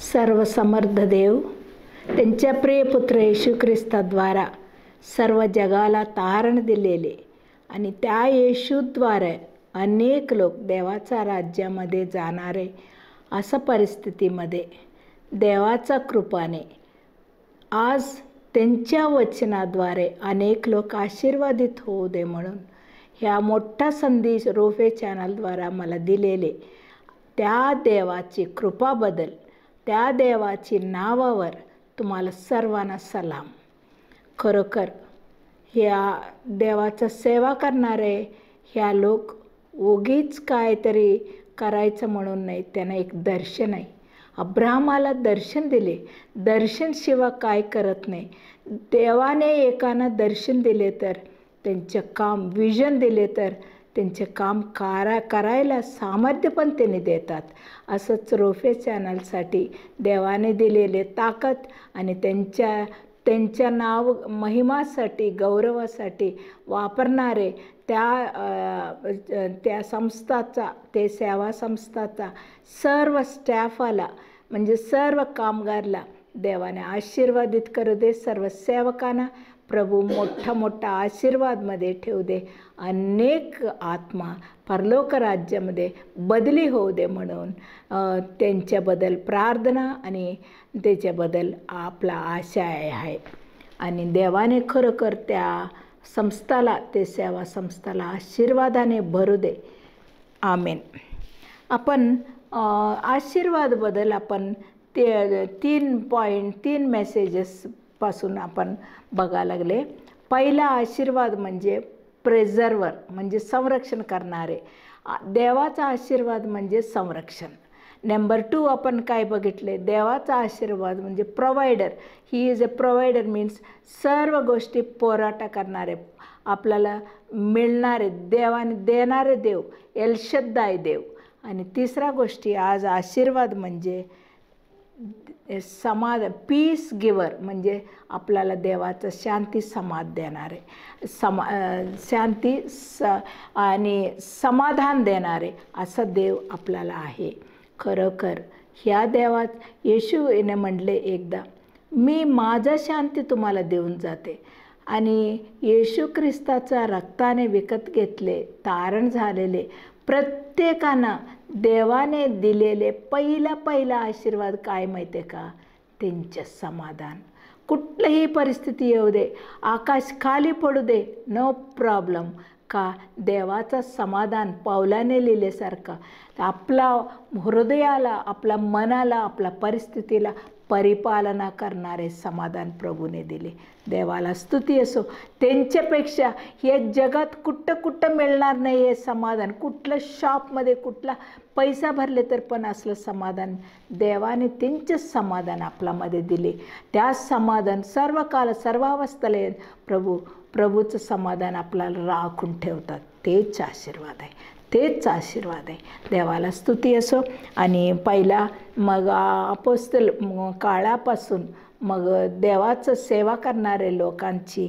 सर्वसमर्थ देव त्यांच्या प्रिय पुत्र येशू ख्रिस्ताद्वारा सर्व जगाला तारण दिलेले आणि त्या येशूद्वारे अनेक लोक देवाच्या राज्यामध्ये जाणारे अशा परिस्थितीमध्ये देवाच्या कृपाने आज त्यांच्या वचनाद्वारे अनेक लोक आशीर्वादित होऊ दे म्हणून ह्या मोठा संदेश रोफे चॅनलद्वारा मला दिलेले त्या देवाची कृपाबद्दल त्या देवाची नावावर तुम्हाला सर्वांना सलाम. खरोखर ह्या देवाचा सेवा करणारे ह्या लोक उगीच काहीतरी करायचं म्हणून नाही, त्यांना एक दर्शन आहे. अब्राहमाला दर्शन दिले, दर्शनशिवाय काय करत नाही. देवाने एकानं दर्शन दिले तर त्यांचं काम, विजन दिले तर त्यांचे काम करायला सामर्थ्य पण त्यांनी देतात. असंच रोफे चॅनलसाठी देवाने दिलेले ताकद आणि त्यांच्या नाव महिमासाठी गौरवासाठी वापरणारे त्या संस्थाचा ते सेवा संस्थाचा सर्व स्टॅफाला म्हणजे सर्व कामगारला देवाने आशीर्वादित करू दे. सर्व सेवकांना प्रभू मोठा आशीर्वादमध्ये ठेवू दे. अनेक आत्मा परलोक राज्यामध्ये बदली होऊ दे म्हणून त्यांच्याबद्दल प्रार्थना आणि त्याच्याबद्दल आपला आशा आहे. आणि देवाने खरोखर त्या संस्थाला ते सेवा संस्थाला आशीर्वादाने भरू दे. आमेन. आपण आशीर्वादबद्दल आपण ते 3 मेसेजेसपासून आपण बघायला लागले. पहिला आशीर्वाद म्हणजे प्रेझर्वर म्हणजे संरक्षण करणारे. देवाचा आशीर्वाद म्हणजे संरक्षण. नंबर 2 आपण काय बघितले, देवाचा आशीर्वाद म्हणजे provider. He is a provider means सर्व गोष्टी पुरवठा करणारे, आपल्याला मिळणारे, देवाने देणारे देव, एलशद्दाई देव. आणि तिसरा गोष्टी आज आशीर्वाद म्हणजे समाधान, पीस गिवर म्हणजे आपल्याला देवाचं शांती समाध देणारे, शांती आणि समाधान देणारे असा देव आपल्याला आहे. खरोखर ह्या देवात येशूने म्हटले एकदा, मी माझा शांती तुम्हाला देऊन जाते. आणि येशू ख्रिस्ताच्या रक्ताने विकत घेतले, तारण झालेले प्रत्येकानं देवाने दिलेले पहिला आशीर्वाद काय माहिती आहे का, त्यांचे समाधान. कुठलीही परिस्थिती येऊ दे, आकाश खाली पडू दे, नो प्रॉब्लेम. का देवाचं समाधान पावलाने लिहिल्यासारखं आपला हृदयाला, आपल्या मनाला, आपल्या परिस्थितीला परिपालना करणारे समाधान प्रभूने दिले. देवाला स्तुती असो. त्यांच्यापेक्षा हे जगात कुठं मिळणार नाही हे समाधान. कुठलं शॉपमध्ये कुठला पैसा भरले तर पण असलं समाधान देवाने त्यांचे समाधान आपल्यामध्ये दिले. त्या समाधान सर्व काळ सर्वावस्थेला प्रभूचं समाधान आपल्याला राखून ठेवतात. तेच आशीर्वाद आहे, तेच आशीर्वाद आहे. देवाला स्तुती असो. आणि पहिला मग अपोस्तल काळापासून मग देवाचं सेवा करणारे लोकांची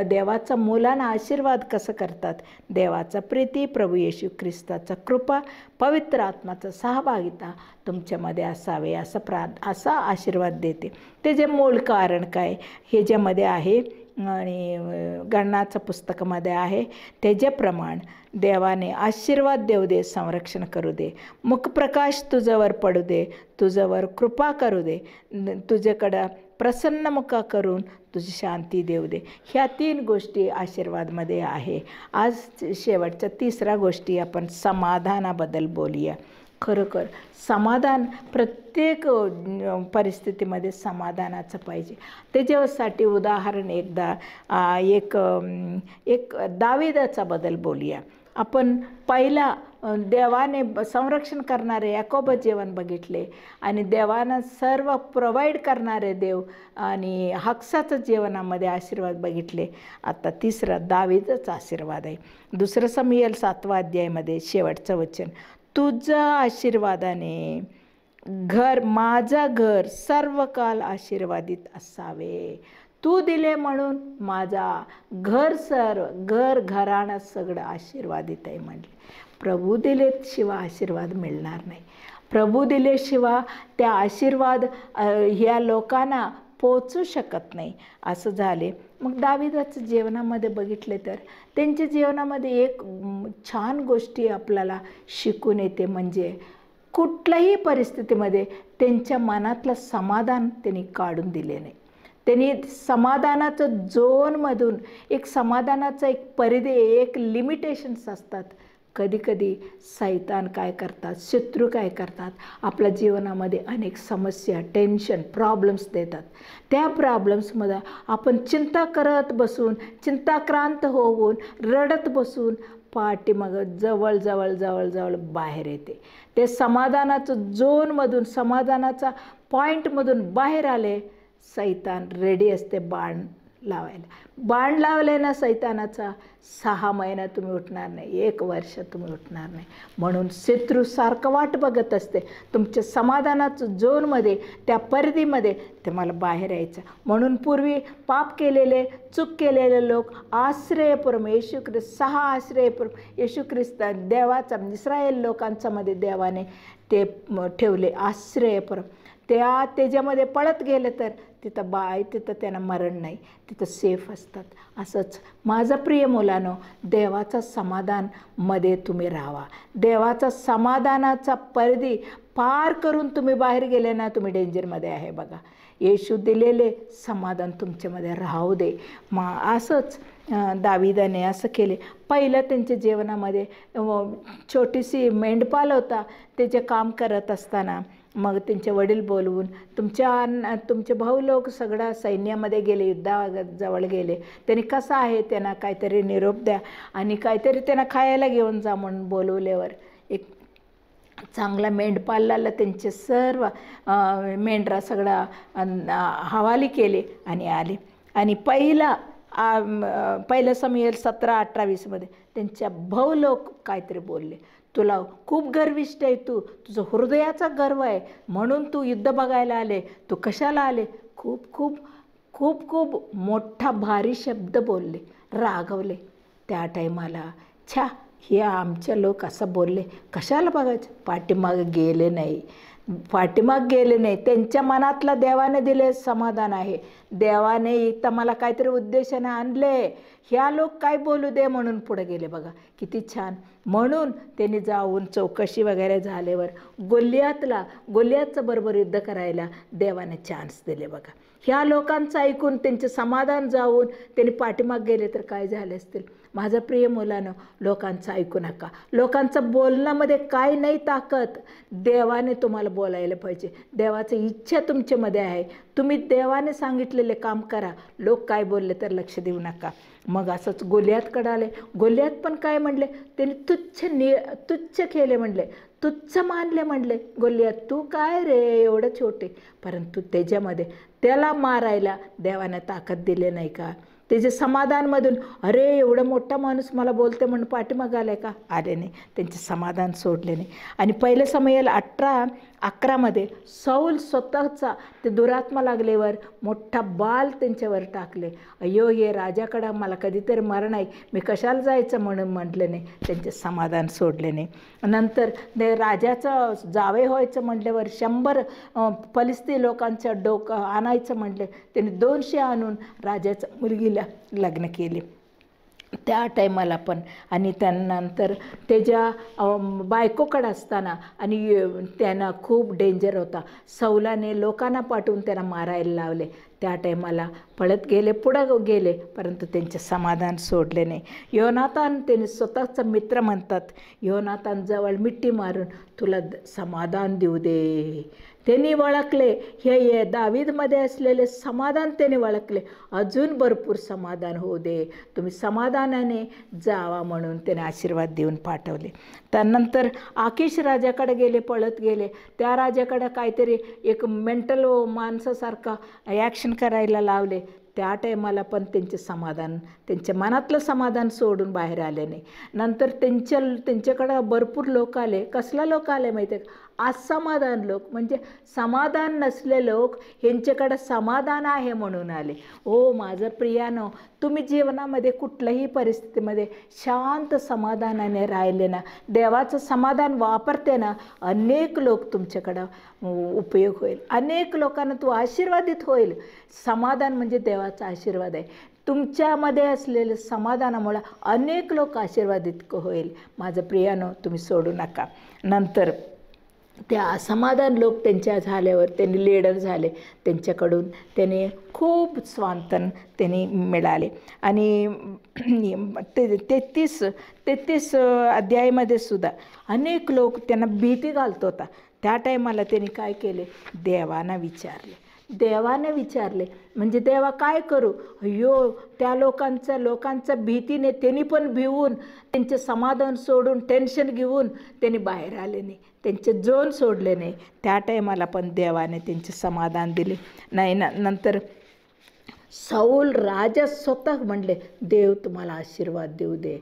देवाचा मुलांना आशीर्वाद कसं करतात, देवाचा प्रीती, प्रभू येशू ख्रिस्ताचा कृपा, पवित्र आत्माचा सहभागिता तुमच्यामध्ये असावे असा आशीर्वाद देते. त्याचे मूळ कारण काय ह्याच्यामध्ये आहे आणि गणनाचं पुस्तकामध्ये आहे. त्याच्याप्रमाणे देवाने आशीर्वाद देऊ दे, संरक्षण करू दे, मुखप्रकाश तुझ्यावर पडू दे, तुझ्यावर कृपा करू दे, तुझ्याकडं प्रसन्न मुखा करून तुझी शांती देऊ दे. ह्या 3 गोष्टी आशीर्वादमध्ये आहे. आज शेवटच्या 3रा गोष्टी आपण समाधानाबद्दल बोलूया. खरोखर समाधान प्रत्येक परिस्थितीमध्ये समाधानाचं पाहिजे. त्याच्यासाठी उदाहरण एक दाविदाचा बद्दल बोलूया. आपण पहिला देवाने संरक्षण करणारे याकोब जीवन बघितले आणि देवानं सर्व प्रोव्हाइड करणारे देव आणि हक्साचं जीवनामध्ये आशीर्वाद बघितले. आता 3रा दाविदाचा आशीर्वाद आहे. 2 शमूएल 7व्या अध्यायामध्ये शेवटचं वचन, तुझ्या आशीर्वादाने माझा घर सर्व काळ आशीर्वादित असावे. तू दिले म्हणून माझा घराणं सगळं आशीर्वादित आहे म्हणले. प्रभू दिलेत शिवाय आशीर्वाद मिळणार नाही. प्रभू दिल्याशिवाय त्या आशीर्वाद ह्या लोकांना पोचू शकत नाही असं झाले. मग दाविदाच्या जीवनामध्ये बघितले तर त्यांच्या जीवनामध्ये एक छान गोष्टी आपल्याला शिकून येते, म्हणजे कुठल्याही परिस्थितीमध्ये त्यांच्या मनातलं समाधान त्यांनी काढून दिले नाही. त्यांनी समाधानाचं झोनमधून एक समाधानाचा एक परिधी, एक लिमिटेशन्स असतात. कधीकधी सैतान काय करतात, शत्रू काय करतात, आपल्या जीवनामध्ये अनेक समस्या, टेन्शन, प्रॉब्लेम्स देतात. त्या प्रॉब्लेम्समध्ये आपण चिंता करत बसून, चिंताक्रांत होऊन, रडत बसून पाठीमाग जवळ बाहेर येते. ते समाधानाचं झोनमधून, समाधानाचा पॉईंटमधून बाहेर आले, सैतान रेडी असते बाण लावायला. बाण लावले ना सैतानाचा, 6 महिना तुम्ही उठणार नाही, 1 वर्ष तुम्ही उठणार नाही. म्हणून शत्रू सारखं वाट बघत असते तुमच्या समाधानाचं झोनमध्ये, त्या परिधीमध्ये तुम्हाला बाहेर यायचं. म्हणून पूर्वी पाप केलेले, चूक केलेले लोक आश्रयपुरम येशू ख्रिस्त, 6 आश्रयपुरम येशू ख्रिस्त देवाचा, इस्रायल लोकांच्या मध्ये देवाने ते ठेवले आश्रयपुरम. त्याच्यामध्ये पळत गेले तर तिथं त्यांना मरण नाही, तिथं सेफ असतात. असंच माझं प्रिय मुलांनो, देवाचा समाधानमध्ये तुम्ही राहावा. देवाचा समाधानाचा परिधी पार करून तुम्ही बाहेर गेले ना, तुम्ही डेंजरमध्ये आहे बघा. येशू दिलेले समाधान तुमच्यामध्ये राहू दे. असंच दाविदाने असं केले. पहिलं त्यांच्या जीवनामध्ये छोटीशी मेंढपाल होता, त्याचे काम करत असताना मग त्यांचे वडील बोलवून, तुमचे भाऊ लोक सगळा सैन्यामध्ये गेले, युद्धाजवळ गेले, त्यांनी कसं आहे त्यांना काहीतरी निरोप द्या आणि काहीतरी त्यांना खायला घेऊन जा म्हणून बोलवल्यावर एक चांगला मेंढपालाला त्यांचे सर्व मेंढरा सगळा हवाली केले आणि आले. आणि पहिलं समयेल 17-18-20 त्यांच्या भाऊ लोक काहीतरी बोलले, तुला खूप गर्विष्ठ आहे, तुझं हृदयाचा गर्व आहे म्हणून तू युद्ध बघायला आले, तू कशाला आले. खूप खूप खूप खूप मोठा भारी शब्द बोलले, रागवले. त्या टायमाला हे आमचे लोक असं बोलले, कशाला बघायचं. पाठीमाग गेले नाही. त्यांच्या मनातला देवाने दिले समाधान आहे. देवाने इथं मला काहीतरी उद्देशाने आणले, ह्या लोक काय बोलू दे म्हणून पुढे गेले. बघा किती छान. म्हणून त्यांनी जाऊन चौकशी वगैरे झाल्यावर गोलियातचं बरोबर युद्ध करायला देवाने चान्स दिले. बघा ह्या लोकांचं ऐकून त्यांचे समाधान जाऊन त्यांनी पाठीमाग गेले तर काय झाले असतील. माझं प्रिय मुलानं, लोकांचं ऐकू नका. लोकांचं बोलण्यामध्ये काय नाही ताकद. देवाने तुम्हाला बोलायला पाहिजे. देवाची इच्छा तुमच्यामध्ये आहे. तुम्ही देवाने सांगितलेले काम करा. लोक काय बोलले तर लक्ष देऊ नका. मग असंच गोलियातकडे आले. गोलियात पण काय म्हणले, त्यांनी तुच्छ केले म्हणले, तुच्छ मानले म्हणले. गोलियात तू काय रे एवढं छोटे. परंतु त्याच्यामध्ये त्याला मारायला देवाने ताकद दिले नाही का. त्याचे समाधानमधून अरे एवढा मोठा माणूस मला बोलते म्हणून पाठीमाग आलाय का, आले नाही. त्यांचे समाधान सोडले नाही. आणि पहिलं समयेल 18-11 सौल स्वतःचा ते दुरात्मा लागल्यावर मोठा बाल त्यांच्यावर टाकले. अय्यो हे राजाकडं मला कधीतरी मरण आहे, मी कशाला जायचं म्हणून म्हटले नाही. त्यांचे समाधान सोडले नाही. नंतर ते राजाचं जावे व्हायचं म्हटल्यावर 100 फलिस्ती लोकांचं डोकं आणायचं म्हटले. त्यांनी 200 आणून राजाच्या मुलगीला लग्न केले त्या टायमाला पण. आणि त्यानंतर त्याच्या बायकोकडे असताना आणि त्यांना खूप डेंजर होता. सौलाने लोकांना पाठवून त्यांना मारायला लावले. त्या टायमाला पळत गेले, पुढं गेले, परंतु त्यांचे समाधान सोडले नाही. योनातान त्यांनी स्वतःचा मित्र म्हणतात, योनातानजवळ मिठी मारून तुला समाधान देऊ दे. त्यांनी ओळखले हे दावीदमध्ये असलेले समाधान त्यांनी ओळखले. अजून भरपूर समाधान होऊ दे, तुम्ही समाधानाने जावा म्हणून त्याने आशीर्वाद देऊन पाठवले. त्यानंतर आकीश राजाकडे गेले, पळत गेले. त्या राजाकडे काहीतरी एक मेंटल माणसासारखा ॲक्शन करायला लावले. त्या टायमाला पण त्यांच्या मनातलं समाधान सोडून बाहेर आले नाही. नंतर त्यांच्याकडं भरपूर लोक आले. कसला लोक आले माहिती आहे? असमाधान लोक म्हणजे समाधान नसले लोक ह्यांच्याकडं समाधान आहे म्हणून आले. ओ माझं प्रियानो, तुम्ही जीवनामध्ये कुठल्याही परिस्थितीमध्ये शांत समाधानाने राहिले ना, देवाचं समाधान वापरते ना, अनेक लोक तुमच्याकडं उपयोग होईल. अनेक लोकांना तू आशीर्वादित होईल. समाधान म्हणजे देवाचा आशीर्वाद आहे. तुमच्यामध्ये असलेलं समाधानामुळे अनेक लोक आशीर्वादित होईल. माझं प्रियानो, तुम्ही सोडू नका. नंतर त्या असमाधान लोक त्यांच्या झाल्यावर त्यांनी लीडर झाले, त्यांच्याकडून त्यांनी खूप स्वांतन त्यांनी मिळाले. आणि 33 अध्यायामध्ये सुद्धा अनेक लोक त्यांना भीती घालत होता. त्या टायमाला त्यांनी काय केले? देवानं विचारले. म्हणजे देवा काय करू? अय्यो, त्या लोकांचा भीतीने त्यांनी पण भिवून त्यांचे समाधान सोडून टेन्शन घेऊन त्यांनी बाहेर आले नाही, त्यांचे जोन सोडले नाही. त्या टायमाला पण देवाने त्यांचे समाधान दिले नाही ना. नंतर साऊल राजा स्वतः म्हणले, देव तुम्हाला आशीर्वाद देऊ दे,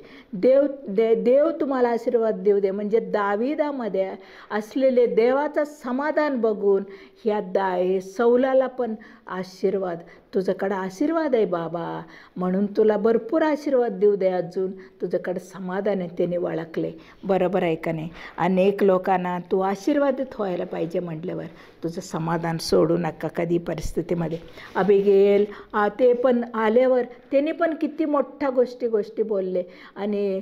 देव तुम्हाला आशीर्वाद देऊ दे. म्हणजे दाविदामध्ये असलेले देवाचं समाधान बघून ह्या सौलाला पण आशीर्वाद, तुझ्याकडं आशीर्वाद आहे बाबा, म्हणून तुला भरपूर आशीर्वाद देऊ दे, अजून तुझ्याकडं समाधान आहे. त्याने ओळखले. बरोबर आहे का नाही? अनेक लोकांना तू आशीर्वादित व्हायला पाहिजे म्हटल्यावर तुझं समाधान सोडू नका कधी परिस्थितीमध्ये. अबिगेल ते पण आल्यावर त्याने पण किती मोठ्या गोष्टी बोलले. आणि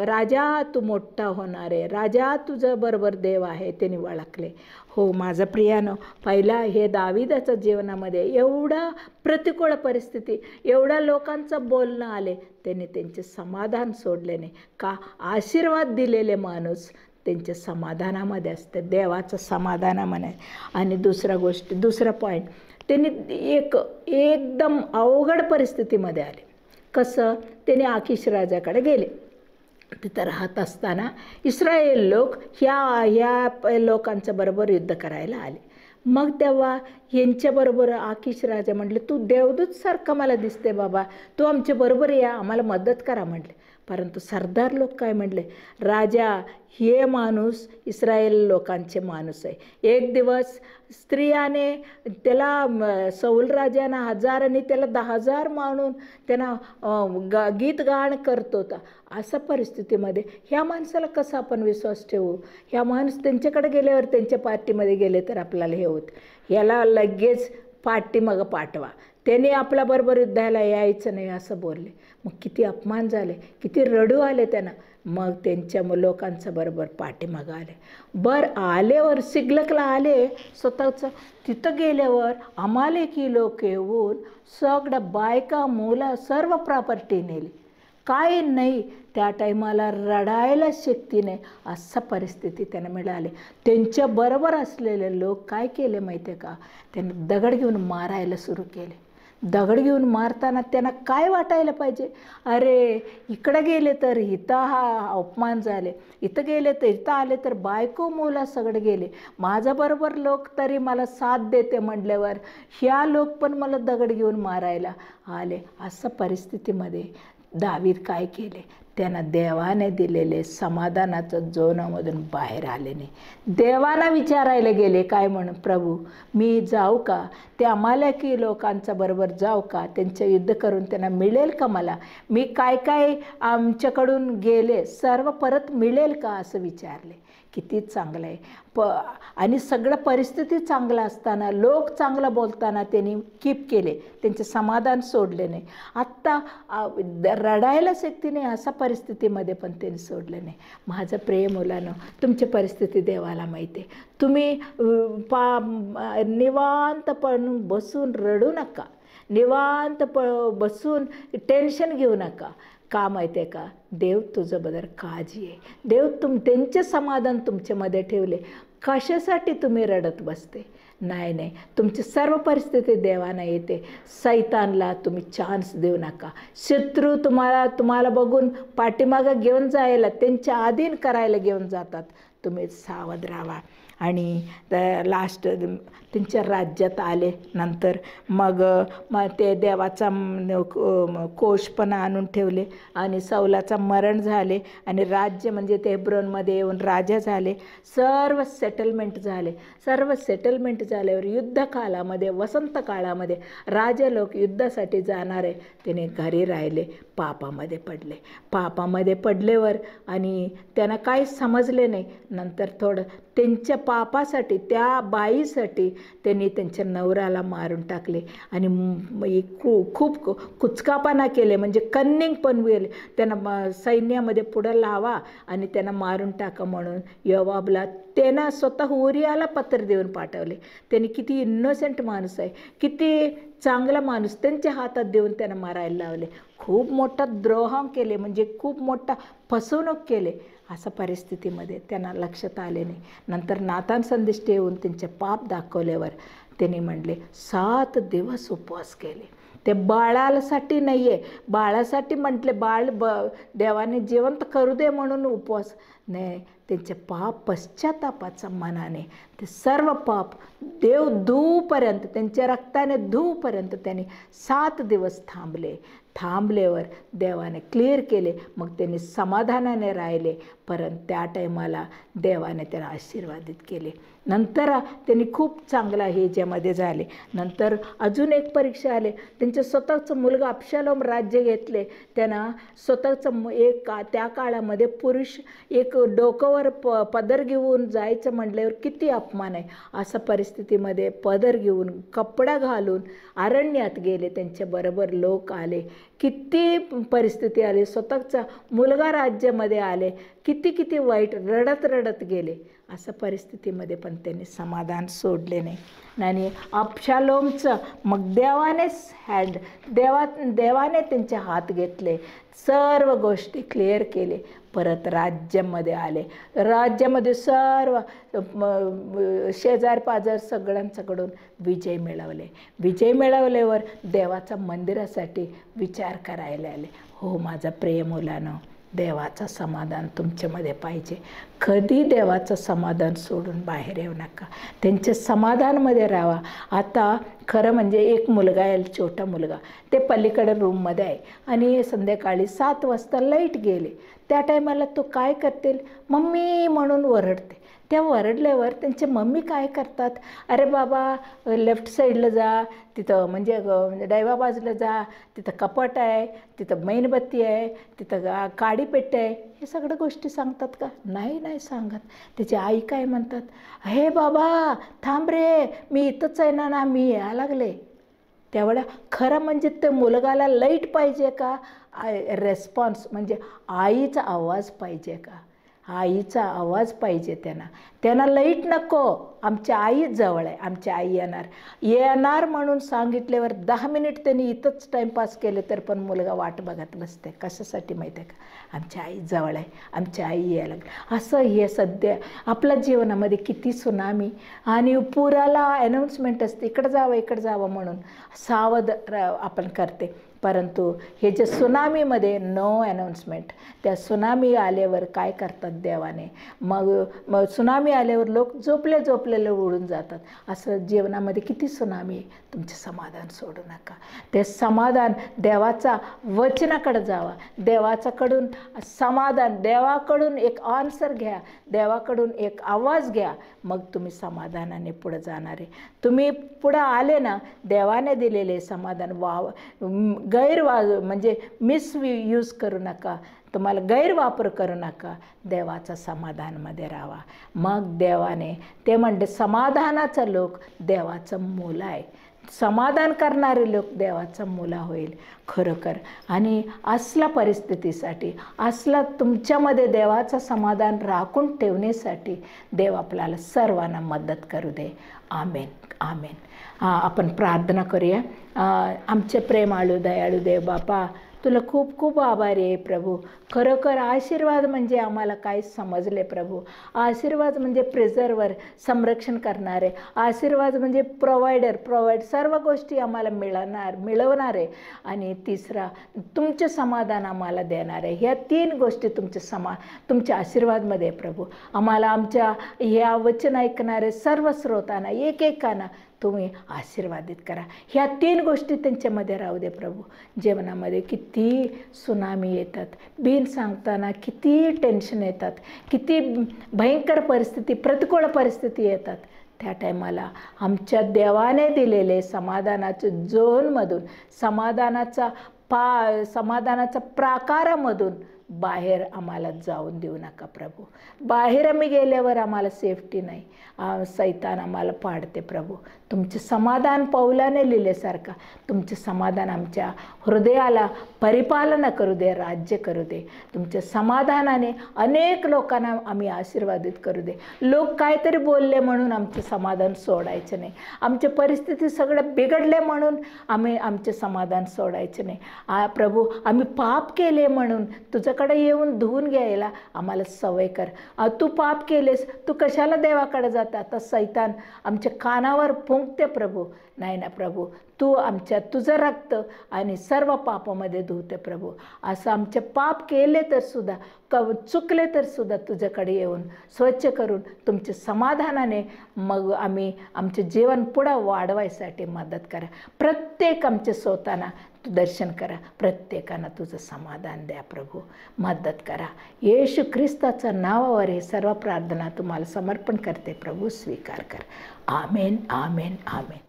राजा तू मोठा होणार आहे, राजा तुझं बरोबर देव आहे, त्यांनी ओळखले. हो माझं प्रियानो, पहिला हे दाविदाच्या जीवनामध्ये एवढा प्रतिकूल परिस्थिती, एवढ्या लोकांचं बोलणं आले, त्याने त्यांचे समाधान सोडले नाही. का? आशीर्वाद दिलेले माणूस त्यांच्या समाधानामध्ये असते, देवाचं समाधानामध्ये. आणि दुसरा पॉईंट, त्यांनी एकदम अवघड परिस्थितीमध्ये आले. कसं? त्याने आकीश राजाकडे गेले. तिथं राहत असताना इस्राയേल लोक ह्या लोकांच्या बरोबर युद्ध करायला आले. मग तेव्हा यांच्याबरोबर आकीश राजा म्हटले, तू देवदूतसारखा मला दिसते बाबा, तू आमच्या बरोबर या, आम्हाला मदत करा म्हटले. परंतु सरदार लोक काय म्हटले? राजा, हे माणूस इस्राയേल लोकांचे माणूस आहे. एक दिवस स्त्रियाने त्याला, सौल राजानं 1000 आणि त्याला 10,000 मानून त्यांना गीत गाण करत होता. अशा परिस्थितीमध्ये ह्या माणसाला कसा आपण विश्वास ठेवू? ह्या माणूस त्यांच्याकडे गेल्यावर त्यांच्या पार्टीमध्ये गेले तर आपल्याला हे होत, याला लगेच पाठीमागं पाठवा, त्याने आपल्याबरोबर युद्धाला यायचं नाही असं बोलले. मग किती अपमान झाले, किती रडू आले त्यांना. मग त्यांच्या लोकांचं बरोबर पाठीमागं आले. आल्यावर सिग्लकला आले स्वतःचं. तिथं गेल्यावर अमालेकी लोक येऊन सगळं बायका मुलं सर्व प्रॉपर्टी नेली, काय नाही. त्या टायमाला रडायला शक्ती नाही, असा परिस्थिती त्यांना मिळाली. त्यांच्याबरोबर असलेले लोक काय केले माहिती आहे का? त्यांना दगड घेऊन मारायला सुरू केले. दगड घेऊन मारताना त्यांना काय वाटायला पाहिजे? अरे इकडं गेले तर इथं हा अपमान झाले, इथं गेले तर इथं आले तर बायको मुलं सगळे गेले, माझ्याबरोबर लोक तरी मला साथ देते म्हटल्यावर ह्या लोक पण मला दगड घेऊन मारायला आले. असं परिस्थितीमध्ये दावीद काय केले? त्यांना देवाने दिलेले समाधानाचं जोनामधून बाहेर आले नाही. देवाला विचारायला गेले काय म्हणून, प्रभू मी जाऊ का? ते अमालेकी लोकांचा बरोबर जाऊ का? त्यांचं युद्ध करून त्यांना मिळेल का? मला मी काय आमच्याकडून गेले सर्व परत मिळेल का? असं विचारले. किती चांगलं आहे. आणि सगळं परिस्थिती चांगलं असताना, लोक चांगलं बोलताना त्यांनी कीप केले, त्यांचे समाधान सोडले नाही. आत्ता रडायला शक्ती नाही अशा परिस्थितीमध्ये पण त्यांनी सोडले नाही. माझं प्रिय मुलांनो, तुमची परिस्थिती देवाला माहिती आहे. तुम्ही निवांतपणे बसून रडू नका, निवांत बसून टेन्शन घेऊ नका. का माहिती आहे का? देव तुझ्याबद्दल काळजी आहे. देव त्यांचे समाधान तुमच्यामध्ये ठेवले. कशासाठी तुम्ही रडत बसते? नाही, तुमची सर्व परिस्थिती देवानं येते. सैतानला तुम्ही चान्स देऊ नका. शत्रू तुम्हाला बघून पाठीमागं घेऊन जायला, त्यांच्या अधीन करायला घेऊन जातात. तुम्ही सावध राहा. आणि लास्ट त्यांच्या राज्यात आले. नंतर मग ते देवाचा कोश पण आणून ठेवले आणि सौलाचा मरण झाले आणि राज्य म्हणजे ते हेब्रोनमध्ये येऊन राजा झाले. सर्व सेटलमेंट झाले. सर्व सेटलमेंट झाल्यावर युद्धकालामध्ये वसंत काळामध्ये राजे लोक युद्धासाठी जाणारे त्याने घरी राहिले. पापामध्ये पडले. पापामध्ये पडल्यावर आणि त्यांना काही समजले नाही. नंतर थोडं त्यांच्या पापासाठी त्या बाईसाठी त्यांनी त्यांच्या नवऱ्याला मारून टाकले आणि खूप कुचकापणा केले, म्हणजे कन्निंग पण केले. त्यांना सैन्यामध्ये पुढं लावा आणि त्यांना मारून टाका म्हणून योवाबला त्यांना स्वतः उरियाला पत्र देऊन पाठवले. त्यांनी किती इनोसेंट माणूस आहे, किती चांगला माणूस, त्यांच्या हातात देऊन त्यांना मारायला लावले. खूप मोठा द्रोह केले, म्हणजे खूप मोठा फसवणूक केले. अशा परिस्थितीमध्ये त्यांना लक्षात आले नाही. नंतर नातान संदेष्टे येऊन त्यांचे पाप दाखवल्यावर त्यांनी म्हणले 7 दिवस उपवास केले. ते बाळासाठी नाही आहे, बाळासाठी म्हटले देवाने जिवंत करू दे म्हणून उपवास नाही. त्यांचे पाप पश्चातापाच्या मनाने ते सर्व पाप देव धुवपर्यंत, त्यांच्या रक्ताने धुवपर्यंत त्यांनी 7 दिवस थांबल्यावर देवाने क्लिअर केले. मग त्यांनी समाधानाने राहिले. परंतु त्या टायमाला देवाने त्यांना आशीर्वादित केले. नंतर त्यांनी खूप चांगला ह्याच्यामध्ये झाले. नंतर अजून एक परीक्षा आले. त्यांच्या स्वतःचं मुलगा अबशालोम राज्य घेतले. त्यांना स्वतःचं त्या काळामध्ये पुरुष एक डोक्यावर पदर घेऊन जायचं म्हटल्यावर किती अपमान आहे. अशा परिस्थितीमध्ये पदर घेऊन कपडा घालून अरण्यात गेले. त्यांच्याबरोबर लोक आले. किती परिस्थिती आली. स्वतःचा मुलगा राज्यामध्ये आले. किती वाईट, रडत गेले. अशा परिस्थितीमध्ये पण त्यांनी समाधान सोडले नाही. आणि अबशालोमचं मग देवाने त्यांचे हात घेतले, सर्व गोष्टी क्लिअर केले. परत राज्यामध्ये आले. राज्यामध्ये सर्व शेजार पाजार सगळ्यांच्याकडून विजय मिळवले. विजय मिळवल्यावर देवाच्या मंदिरासाठी विचार करायला आले. हो माझा प्रिय मुलांनो, देवाचं समाधान तुमच्यामध्ये पाहिजे. कधी देवाचं समाधान सोडून बाहेर येऊ नका. त्यांच्या समाधानमध्ये राहा. आता खरं म्हणजे एक मुलगा आहे, छोटा मुलगा, ते पलीकडे रूममध्ये आहे आणि संध्याकाळी 7 वाजता लाईट गेले. त्या टायमाला तो काय करतील, मम्मी म्हणून ओरडते. त्या ओरडल्यावर त्यांचे मम्मी काय करतात, अरे बाबा लेफ्ट साईडला जा, तिथं म्हणजे डाव्या बाजूला जा, तिथं कपाट आहे, तिथं मेणबत्ती आहे, तिथं काडीपेट्टी आहे, हे सगळ्या गोष्टी सांगतात का? नाही सांगत. त्याची आई काय म्हणतात, हे बाबा थांब रे, मी इथंच आहे ना, मी यायला लागले. त्यावेळेला खरं म्हणजे ते मुलगाला लाईट पाहिजे का, रेस्पॉन्स म्हणजे आईचा आवाज पाहिजे का? आईचा आवाज पाहिजे त्यांना लाईट नको, आमच्या आई जवळ आहे, आमची आई येणार म्हणून सांगितल्यावर 10 मिनिट त्यांनी इथंच टाईमपास केले तर पण मुलगा वाट बघत बसते. कशासाठी माहिती आहे का? आमची आई जवळ आहे, आमची आई यायला लागली. असं हे सध्या आपल्या जीवनामध्ये किती सुनामी आणि पुराला अनाऊन्समेंट असते, इकडं जावं म्हणून सावध आपण करते. परंतु हे जे सुनामीमध्ये नो अनाऊन्समेंट. त्या सुनामी आल्यावर काय करतात देवाने, मग सुनामी आल्यावर लोक झोपलेले उडून जातात. असं जीवनामध्ये किती सुनामी आहे. तुमचे समाधान सोडू नका. ते समाधान देवाचा वचनाकडे जावा, देवाच्याकडून समाधान, देवाकडून एक आन्सर घ्या, देवाकडून एक आवाज घ्या, मग तुम्ही समाधानाने पुढे जाणार आहे. तुम्ही पुढं आले ना, देवाने दिलेले समाधान म्हणजे मिसयूज करू नका, तुम्हाला गैरवापर करू नका. देवाचा समाधानमध्ये राहा. मग देवाने ते म्हणते समाधानाचा लोक देवाचं मुलं आहे. समाधान करणारे लोक देवाचं मुलं होईल खरोखर. आणि असल्या परिस्थितीसाठी, असला तुमच्यामध्ये देवाचं समाधान राखून ठेवण्यासाठी देव आपल्याला सर्वांना मदत करू दे. आमेन आमेन. आपण प्रार्थना करूया. आमचे प्रेमाळू दयाळू देव बापा, तुला खूप खूप आभारी आहे प्रभू. खरोखर आशीर्वाद म्हणजे आम्हाला काय समजले प्रभू. आशीर्वाद म्हणजे प्रिझर्वर, संरक्षण करणारे. आशीर्वाद म्हणजे प्रोवाईड सर्व गोष्टी आम्हाला मिळवणारे. आणि तिसरा तुमचे समाधान आम्हाला देणारे. ह्या 3 गोष्टी तुमच्या आशीर्वादमध्ये प्रभू. आम्हाला आमच्या ह्या वचन ऐकणारे सर्व श्रोतांना एकेकांना तुम्ही आशीर्वादित करा. ह्या 3 गोष्टी त्यांच्यामध्ये राहू दे प्रभू. जीवनामध्ये किती सुनामी येतात, बिन सांगताना किती टेन्शन येतात, किती भयंकर परिस्थिती, प्रतिकूल परिस्थिती येतात. त्या टायमाला आमच्या देवाने दिलेले समाधानाच्या झोनमधून, समाधानाचा प्राकारामधून बाहेर आम्हाला जाऊन देऊ नका प्रभू. बाहेर आम्ही गेल्यावर आम्हाला सेफ्टी नाही. सैतान आम्हाला पाडते प्रभू. तुमचे समाधान पौलाने लिहिल्यासारखं तुमचे समाधान आमच्या हृदयाला परिपालन करू दे, राज्य करू दे. तुमच्या समाधानाने अनेक लोकांना आम्ही आशीर्वादित करू दे. लोक काहीतरी बोलले म्हणून आमचे समाधान सोडायचं नाही. आमची परिस्थिती सगळं बिघडले म्हणून आमचे समाधान सोडायचे नाही. प्रभू, आम्ही पाप केले म्हणून तुझ्याकडे येऊन धुवून घ्यायला आम्हाला सवय कर. तू पाप केलेस, तू कशाला देवाकडे जाता? आता सैतान आमच्या कानावर फुंकते प्रभू. नाही ना प्रभू, तू तुझं रक्त आणि सर्व पापामध्ये धुवते प्रभू. असं आमचे पाप केले तर सुद्धा, चुकले तर सुद्धा तुझ्याकडे येऊन स्वच्छ करून तुमच्या समाधानाने मग आम्ही आमचे जीवन पुढं वाढवायसाठी मदत करा. प्रत्येक आमच्या स्वतःना तू दर्शन करा. प्रत्येकानं तुझं समाधान द्या प्रभू. मदत करा. येशू ख्रिस्ताच्या नावावर हे सर्व प्रार्थना तुम्हाला समर्पण करते प्रभू. स्वीकार कर. आमेन, आमेन, आमेन.